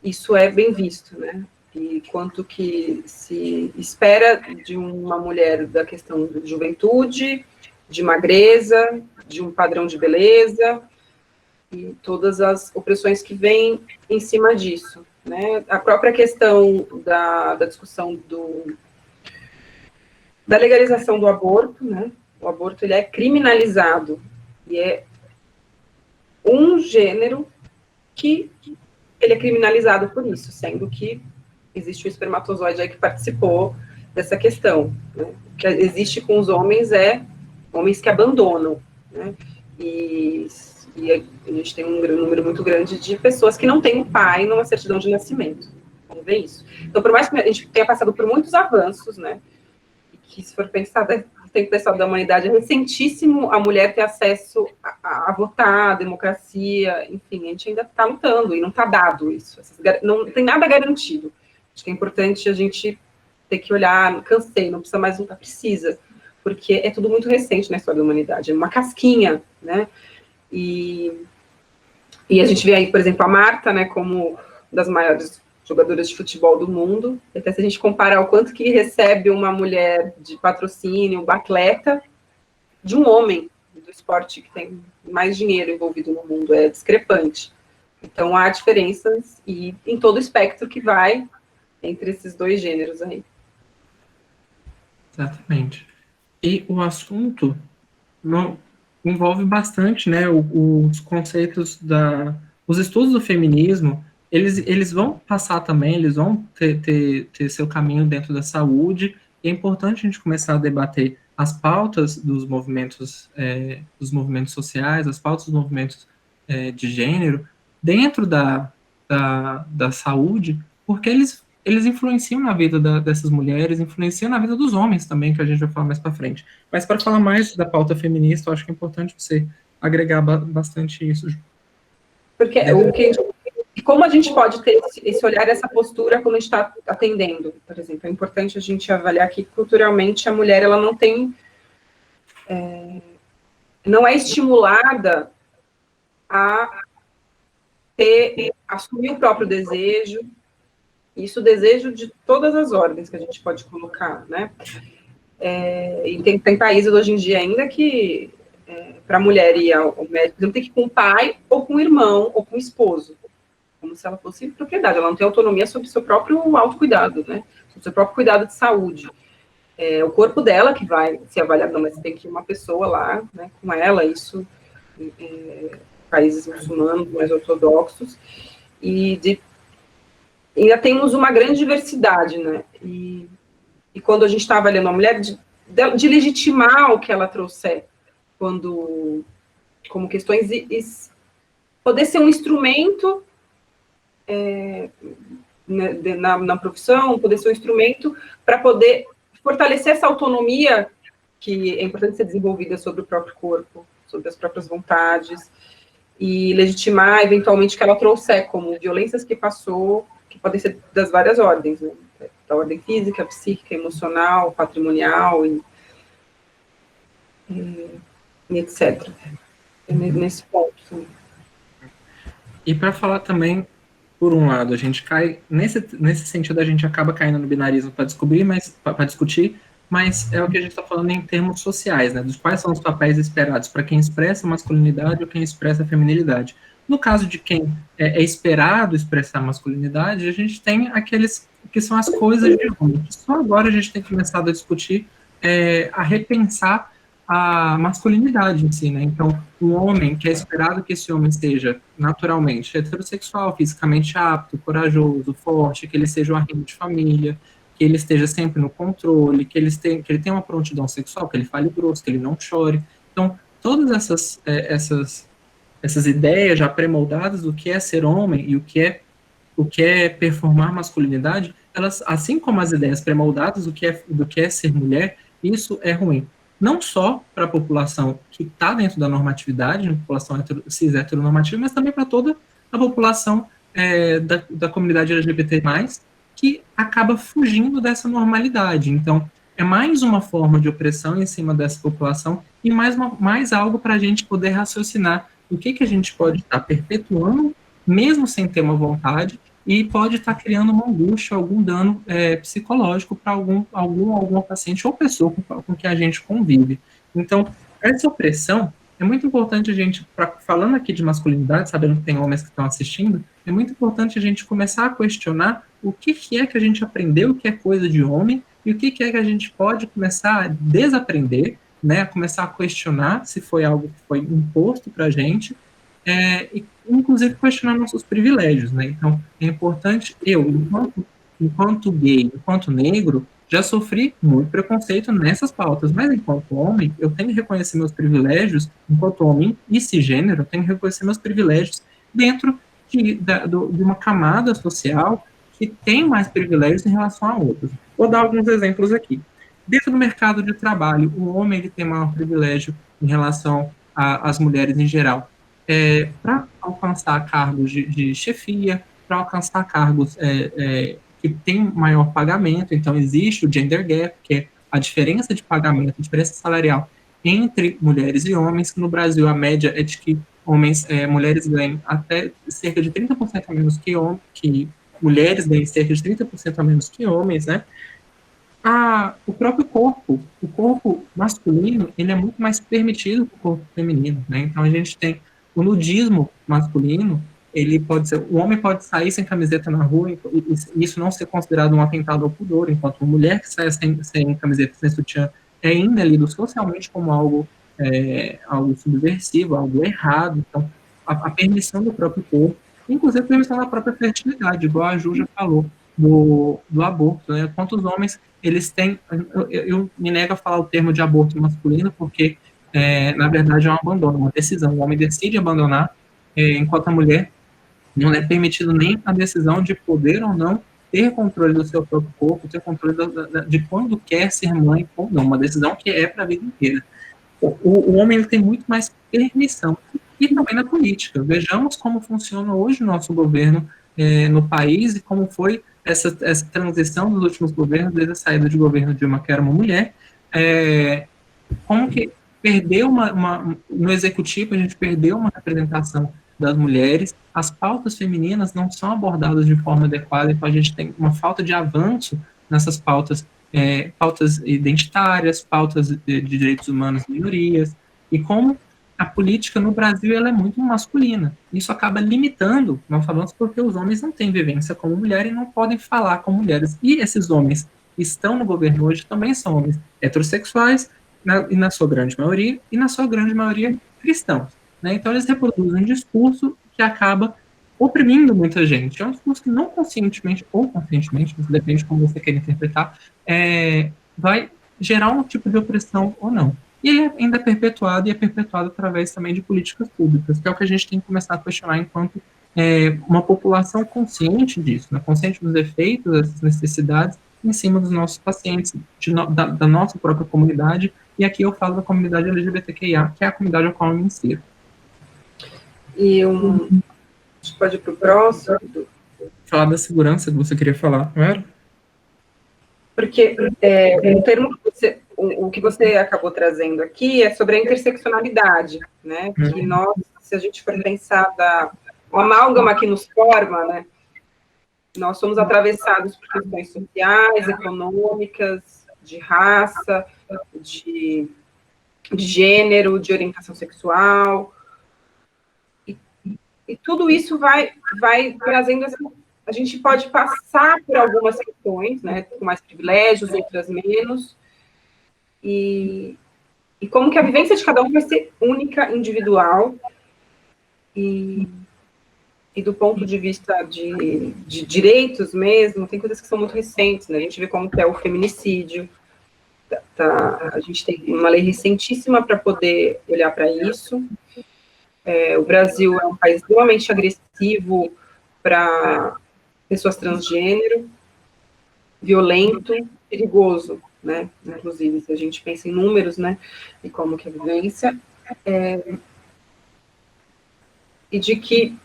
isso é bem visto, né? E quanto que se espera de uma mulher da questão de juventude, de magreza, de um padrão de beleza, e todas as opressões que vêm em cima disso, né? A própria questão da discussão da legalização do aborto, né? O aborto ele é criminalizado e é um gênero que ele é criminalizado por isso, sendo que existe o espermatozoide aí que participou dessa questão, né? O que existe com os homens é homens que abandonam, né? E a gente tem um número muito grande de pessoas que não têm o pai numa certidão de nascimento. Vamos ver isso. Então, por mais que a gente tenha passado por muitos avanços, né? E que, se for pensar, no tempo da história da humanidade, é recentíssimo a mulher ter acesso a votar, a democracia, enfim, a gente ainda está lutando e não está dado isso. Não tem nada garantido. Acho que é importante a gente ter que olhar, cansei, não precisa mais lutar, precisa, porque é tudo muito recente na história da humanidade, é uma casquinha, né? E a gente vê aí, por exemplo, a Marta, né, como das maiores jogadoras de futebol do mundo. Até se a gente comparar o quanto que recebe uma mulher de patrocínio, um atleta, de um homem do esporte que tem mais dinheiro envolvido no mundo, é discrepante. Então, há diferenças e em todo o espectro que vai entre esses dois gêneros aí. Exatamente. E o assunto envolve bastante, né, os conceitos os estudos do feminismo, eles vão passar também, eles vão ter seu caminho dentro da saúde, e é importante a gente começar a debater as pautas dos movimentos sociais, as pautas dos movimentos de gênero, dentro da saúde, porque eles influenciam na vida dessas mulheres, influenciam na vida dos homens também, que a gente vai falar mais para frente. Mas para falar mais da pauta feminista, eu acho que é importante você agregar bastante isso. Porque como a gente pode ter esse olhar, essa postura quando a gente está atendendo, por exemplo, é importante a gente avaliar que culturalmente a mulher ela não tem, não é estimulada a assumir o próprio desejo, isso desejo de todas as ordens que a gente pode colocar, né? E tem países hoje em dia ainda que para a mulher ir ao médico, não tem que ir com o pai, ou com o irmão, ou com o esposo, como se ela fosse propriedade, ela não tem autonomia sobre o seu próprio autocuidado, né? Sobre o seu próprio cuidado de saúde. É o corpo dela que vai ser avaliado, não, mas tem que ir uma pessoa lá, né, com ela, isso países muçulmanos mais ortodoxos, e ainda temos uma grande diversidade, né? E quando a gente está avaliando a mulher, de legitimar o que ela trouxer, como questões, poder ser um instrumento na profissão, poder ser um instrumento para poder fortalecer essa autonomia que é importante ser desenvolvida sobre o próprio corpo, sobre as próprias vontades, e legitimar, eventualmente, que ela trouxer, como violências que passou, que podem ser das várias ordens, né? Da ordem física, psíquica, emocional, patrimonial, e etc. Nesse ponto. Sim. E para falar também, por um lado, a gente cai nesse sentido, a gente acaba caindo no binarismo para descobrir, mas para discutir, mas é o que a gente está falando em termos sociais, né? Dos quais são os papéis esperados para quem expressa masculinidade ou quem expressa feminilidade. No caso de quem é esperado expressar masculinidade, a gente tem aqueles que são as coisas de homem, que só agora a gente tem começado a discutir, a repensar a masculinidade em si, né? Então, um homem que é esperado que esse homem seja naturalmente heterossexual, fisicamente apto, corajoso, forte, que ele seja um arrimo de família, que ele esteja sempre no controle, que ele tenha uma prontidão sexual, que ele fale grosso, que ele não chore. Então, todas essas ideias já pré-moldadas do que é ser homem e o que é performar masculinidade, elas, assim como as ideias pré-moldadas do que é ser mulher, isso é ruim. Não só para a população que está dentro da normatividade, a população cis heteronormativa, mas também para toda a população da comunidade LGBT+, que acaba fugindo dessa normalidade. Então, é mais uma forma de opressão em cima dessa população e mais algo para a gente poder raciocinar o que a gente pode estar perpetuando, mesmo sem ter uma vontade, e pode estar criando uma angústia, algum dano psicológico para algum paciente ou pessoa com que a gente convive. Então, essa opressão é muito importante a gente, falando aqui de masculinidade, sabendo que tem homens que estão assistindo, é muito importante a gente começar a questionar o que é que a gente aprendeu que é coisa de homem e o que é que a gente pode começar a desaprender, né, começar a questionar se foi algo que foi imposto para a gente, e inclusive questionar nossos privilégios, né? Então, é importante, enquanto gay, enquanto negro, já sofri muito preconceito nessas pautas, mas enquanto homem, eu tenho que reconhecer meus privilégios, enquanto homem e cisgênero, eu tenho que reconhecer meus privilégios dentro de uma camada social que tem mais privilégios em relação a outros. Vou dar alguns exemplos aqui. Dentro do mercado de trabalho, o homem ele tem maior privilégio em relação às mulheres em geral, para alcançar cargos de chefia, para alcançar cargos que têm maior pagamento. Então, existe o gender gap, que é a diferença de pagamento, a diferença salarial entre mulheres e homens, que no Brasil a média é de que mulheres ganham até cerca de 30% a menos que mulheres ganham cerca de 30% a menos que homens, né? O próprio o corpo masculino, ele é muito mais permitido que o corpo feminino, né? Então a gente tem o nudismo masculino, ele pode ser, o homem pode sair sem camiseta na rua e isso não ser considerado um atentado ao pudor, enquanto uma mulher que sai sem camiseta, sem sutiã, é ainda lido socialmente como algo subversivo, algo errado. Então, a permissão do próprio corpo, inclusive a permissão da própria fertilidade, igual a Ju já falou, do aborto, né? Quantos homens eles têm, eu me nego a falar o termo de aborto masculino, porque, na verdade, é um abandono, uma decisão. O homem decide abandonar, enquanto a mulher não é permitido nem a decisão de poder ou não ter controle do seu próprio corpo, ter controle de quando quer ser mãe ou não, uma decisão que é para a vida inteira. O homem ele tem muito mais permissão. E também na política. Vejamos como funciona hoje o nosso governo no país e como foi essa transição dos últimos governos, desde a saída de governo de Dilma, que era uma mulher, como que perdeu no executivo, a gente perdeu uma representação das mulheres, as pautas femininas não são abordadas de forma adequada, então a gente tem uma falta de avanço nessas pautas, pautas identitárias, pautas de direitos humanos e minorias, e como a política no Brasil ela é muito masculina. Isso acaba limitando, nós falamos porque os homens não têm vivência como mulher e não podem falar como mulheres. E esses homens que estão no governo hoje também são homens heterossexuais, na sua grande maioria cristãos. Né? Então eles reproduzem um discurso que acaba oprimindo muita gente. É um discurso que não conscientemente ou conscientemente, depende de como você quer interpretar, vai gerar um tipo de opressão ou não. E ele ainda é perpetuado, e é perpetuado através também de políticas públicas, que é o que a gente tem que começar a questionar enquanto uma população consciente disso, né, consciente dos efeitos, dessas necessidades, em cima dos nossos pacientes, da nossa própria comunidade, e aqui eu falo da comunidade LGBTQIA, que é a comunidade a qual eu me insiro. E a gente pode ir para o próximo. Falar da segurança que você queria falar, não era? Porque um termo que o que você acabou trazendo aqui é sobre a interseccionalidade, né? Que nós, se a gente for pensar o amálgama que nos forma, né? Nós somos atravessados por questões sociais, econômicas, de raça, de gênero, de orientação sexual, e tudo isso vai trazendo a gente pode passar por algumas questões, né, com mais privilégios, outras menos, e como que a vivência de cada um vai ser única, individual, e do ponto de vista de direitos mesmo, tem coisas que são muito recentes, né, a gente vê como que é o feminicídio, a gente tem uma lei recentíssima para poder olhar para isso. O Brasil é um país extremamente agressivo para pessoas transgênero, violento, perigoso, né? Inclusive, se a gente pensa em números, né? E como que é a vivência. E de que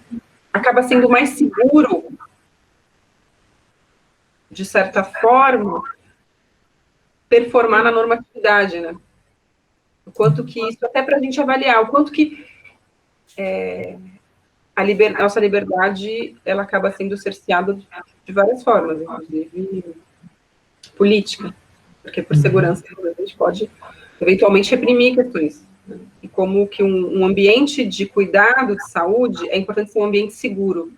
acaba sendo mais seguro, de certa forma, performar na normatividade, né? O quanto que isso, até para a gente avaliar, o quanto que nossa liberdade, ela acaba sendo cerceada de várias formas, inclusive política, porque por segurança a gente pode eventualmente reprimir questões. Né? E como que um ambiente de cuidado de saúde é importante ser um ambiente seguro.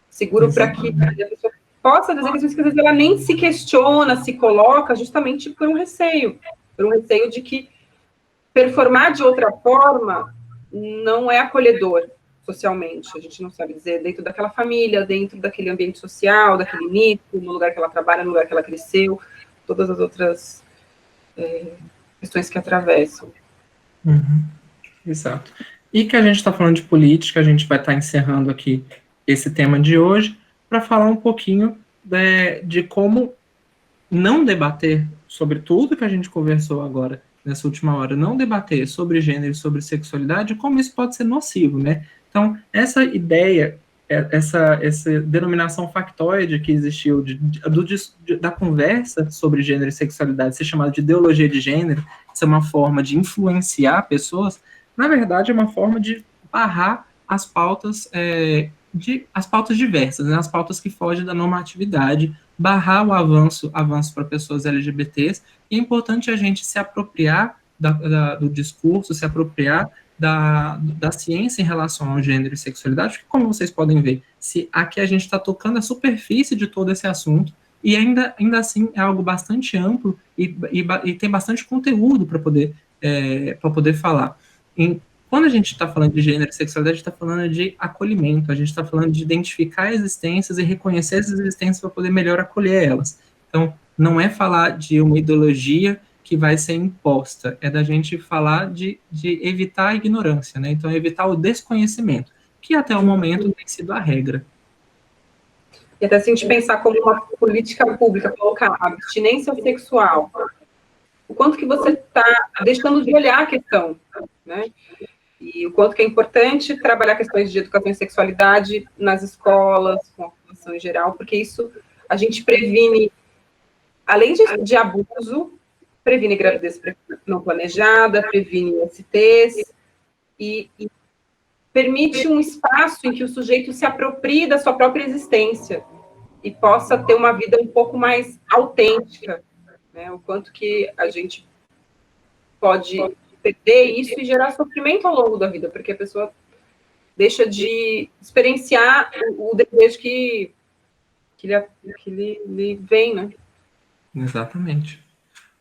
Seguro para que a pessoa possa dizer questões que às vezes ela nem se questiona, se coloca, justamente por um receio de que performar de outra forma não é acolhedor socialmente. A gente não sabe dizer dentro daquela família, dentro daquele ambiente social, daquele nicho, no lugar que ela trabalha, no lugar que ela cresceu, todas as outras questões que atravessam. Uhum. Exato. E que a gente está falando de política, a gente vai estar encerrando aqui esse tema de hoje para falar um pouquinho de como não debater sobre tudo que a gente conversou agora nessa última hora, não debater sobre gênero e sobre sexualidade, como isso pode ser nocivo, né? Então, essa ideia, essa denominação factoide que existiu da conversa sobre gênero e sexualidade, ser chamada de ideologia de gênero, ser uma forma de influenciar pessoas, na verdade é uma forma de barrar as pautas, as pautas diversas, né? As pautas que fogem da normatividade, barrar o avanço para pessoas LGBTs, e é importante a gente se apropriar do discurso, se apropriar da ciência em relação ao gênero e sexualidade, porque, como vocês podem ver, se aqui a gente está tocando a superfície de todo esse assunto, e ainda assim é algo bastante amplo e tem bastante conteúdo para poder falar. Quando a gente está falando de gênero e sexualidade, a gente está falando de acolhimento, a gente está falando de identificar existências e reconhecer essas existências para poder melhor acolher elas. Então, não é falar de uma ideologia que vai ser imposta, é da gente falar de evitar a ignorância, né? Então, evitar o desconhecimento, que até o momento tem sido a regra. E até se a gente pensar como uma política pública, colocar a abstinência sexual, o quanto que você está deixando de olhar a questão, né? E o quanto que é importante trabalhar questões de educação e sexualidade nas escolas, com a população em geral, porque isso a gente previne, além de abuso, previne gravidez não planejada, previne STs, e permite um espaço em que o sujeito se aproprie da sua própria existência e possa ter uma vida um pouco mais autêntica, né? O quanto que a gente pode perder isso e gerar sofrimento ao longo da vida, porque a pessoa deixa de experienciar o desejo que lhe vem, né? Exatamente.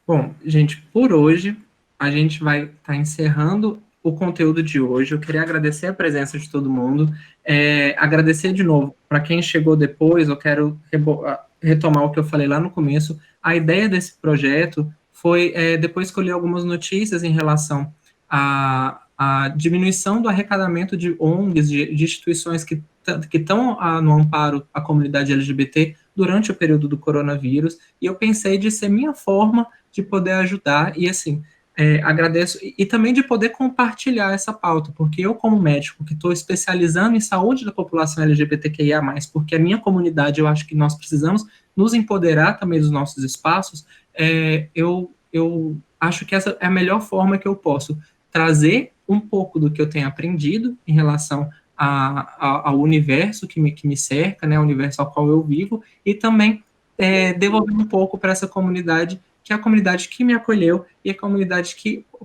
Bom, gente, por hoje a gente vai estar encerrando o conteúdo de hoje. Eu queria agradecer a presença de todo mundo, agradecer de novo para quem chegou depois. Eu quero retomar o que eu falei lá no começo. A ideia desse projeto foi depois que eu li algumas notícias em relação à diminuição do arrecadamento de ONGs, de instituições que estão no amparo à comunidade LGBT durante o período do coronavírus, e eu pensei de ser minha forma de poder ajudar, e assim, agradeço, e também de poder compartilhar essa pauta, porque eu, como médico, que estou especializando em saúde da população LGBTQIA+, porque a minha comunidade, eu acho que nós precisamos nos empoderar também dos nossos espaços, eu acho que essa é a melhor forma que eu posso trazer um pouco do que eu tenho aprendido em relação ao universo que me cerca, né, o universo ao qual eu vivo, e também devolver um pouco para essa comunidade, que é a comunidade que me acolheu e a comunidade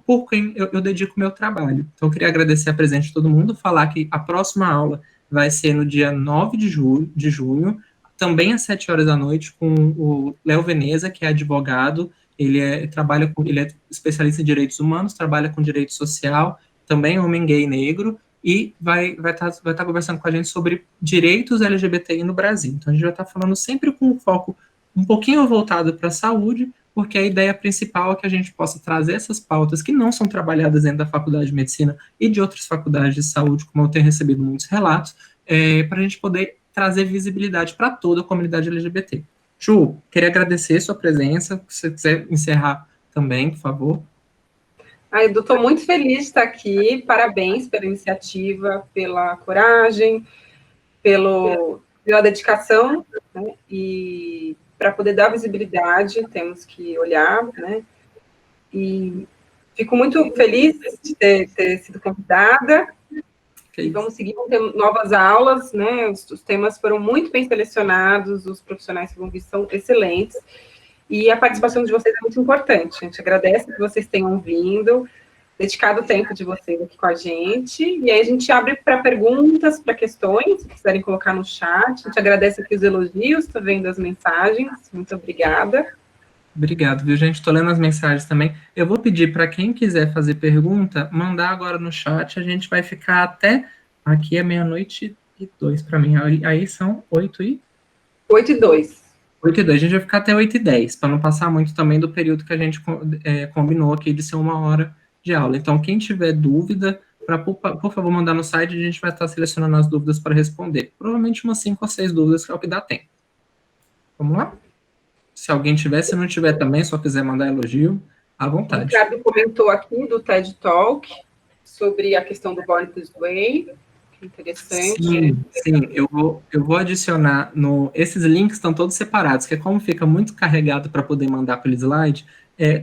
por quem eu dedico o meu trabalho. Então, eu queria agradecer a presença de todo mundo, falar que a próxima aula vai ser no dia 9 de junho, também às 7 horas da noite, com o Léo Veneza, que é advogado, ele é especialista em direitos humanos, trabalha com direito social, também homem gay negro, e vai tá conversando com a gente sobre direitos LGBTI no Brasil. Então, a gente vai estar falando sempre com um foco um pouquinho voltado para a saúde, porque a ideia principal é que a gente possa trazer essas pautas que não são trabalhadas dentro da faculdade de medicina e de outras faculdades de saúde, como eu tenho recebido muitos relatos, para a gente poder trazer visibilidade para toda a comunidade LGBT. Ju, queria agradecer sua presença, se você quiser encerrar também, por favor. Edu, estou muito feliz de estar aqui, parabéns pela iniciativa, pela coragem, pela dedicação, né? E para poder dar visibilidade, temos que olhar, né? E fico muito feliz de ter sido convidada. E vamos seguir com novas aulas, né? Os temas foram muito bem selecionados, os profissionais que vão vir são excelentes. E a participação de vocês é muito importante. A gente agradece que vocês tenham vindo, dedicado o tempo de vocês aqui com a gente. E aí a gente abre para perguntas, para questões, se quiserem colocar no chat. A gente agradece aqui os elogios, estou vendo as mensagens. Muito obrigada. Obrigado, viu, gente? Estou lendo as mensagens também. Eu vou pedir para quem quiser fazer pergunta, mandar agora no chat. A gente vai ficar até aqui é 00:02 para mim. Aí são 8:02. 8:02. A gente vai ficar até 8:10, para não passar muito também do período que a gente combinou aqui de ser 1 hora de aula. Então, quem tiver dúvida, por favor, mandar no site, a gente vai estar selecionando as dúvidas para responder. Provavelmente umas 5 ou 6 dúvidas, que é o que dá tempo. Vamos lá? Se alguém tiver, se não tiver também, só quiser mandar elogio, à vontade. O Ricardo comentou aqui do TED Talk sobre a questão do Born This Way. Interessante. Sim, eu vou adicionar esses links estão todos separados, que é como fica muito carregado para poder mandar pelo slide,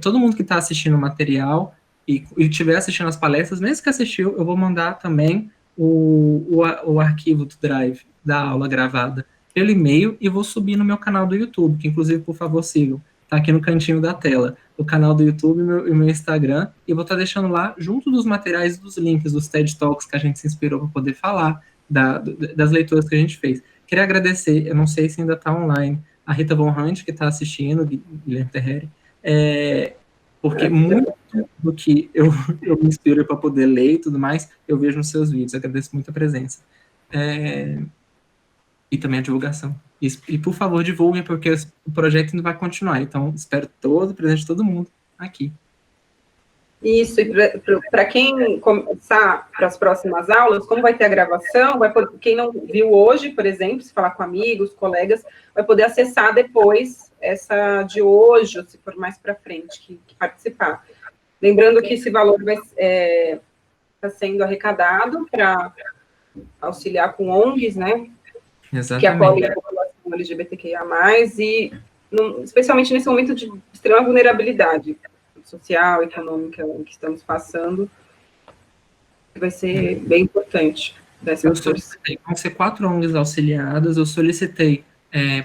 todo mundo que está assistindo o material e estiver assistindo as palestras, mesmo que assistiu, eu vou mandar também o arquivo do Drive da aula gravada pelo e-mail e vou subir no meu canal do YouTube, que inclusive, por favor, sigam. Está aqui no cantinho da tela, o canal do YouTube e o meu Instagram, e vou estar deixando lá, junto dos materiais dos links, dos TED Talks que a gente se inspirou para poder falar, das leituras que a gente fez. Queria agradecer, eu não sei se ainda está online, a Rita Von Hunt, que está assistindo, Guilherme Terreri, porque muito do que eu me inspiro para poder ler e tudo mais, eu vejo nos seus vídeos. Agradeço muito a presença. E também a divulgação. E, por favor, divulguem, porque o projeto ainda vai continuar. Então, espero presente de todo mundo aqui. Isso, e para quem começar para as próximas aulas, como vai ter a gravação, quem não viu hoje, por exemplo, se falar com amigos, colegas, vai poder acessar depois essa de hoje, ou se for mais para frente, que participar. Lembrando que esse valor está sendo arrecadado para auxiliar com ONGs, né? Exatamente. Que acolhem a população LGBTQIA+, e especialmente nesse momento de extrema vulnerabilidade social, econômica que estamos passando, vai ser bem importante. Vão ser 4 ONGs auxiliadas, eu solicitei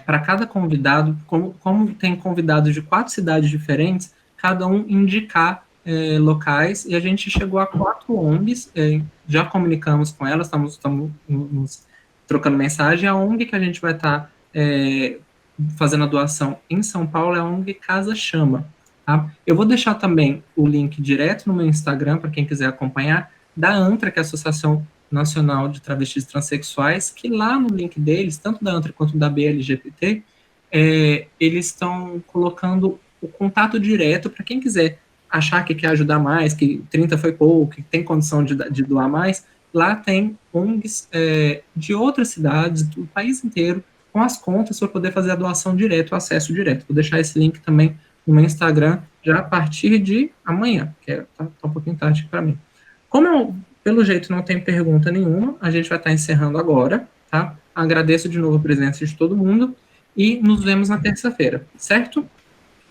para cada convidado, como tem convidados de 4 cidades diferentes, cada um indicar locais, e a gente chegou a 4 ONGs, já comunicamos com elas, estamos nos trocando mensagem. A ONG que a gente vai estar fazendo a doação em São Paulo é a ONG Casa Chama. Tá? Eu vou deixar também o link direto no meu Instagram, para quem quiser acompanhar, da ANTRA, que é a Associação Nacional de Travestis Transsexuais, que lá no link deles, tanto da ANTRA quanto da BLGPT, eles estão colocando o contato direto para quem quiser achar que quer ajudar mais, que 30 foi pouco, que tem condição de doar mais. Lá tem ONGs de outras cidades, do país inteiro, com as contas para poder fazer a doação direto, o acesso direto. Vou deixar esse link também no meu Instagram já a partir de amanhã, que tá um pouquinho tarde para mim. Como eu, pelo jeito, não tem pergunta nenhuma, a gente vai estar encerrando agora, tá? Agradeço de novo a presença de todo mundo e nos vemos na terça-feira, certo?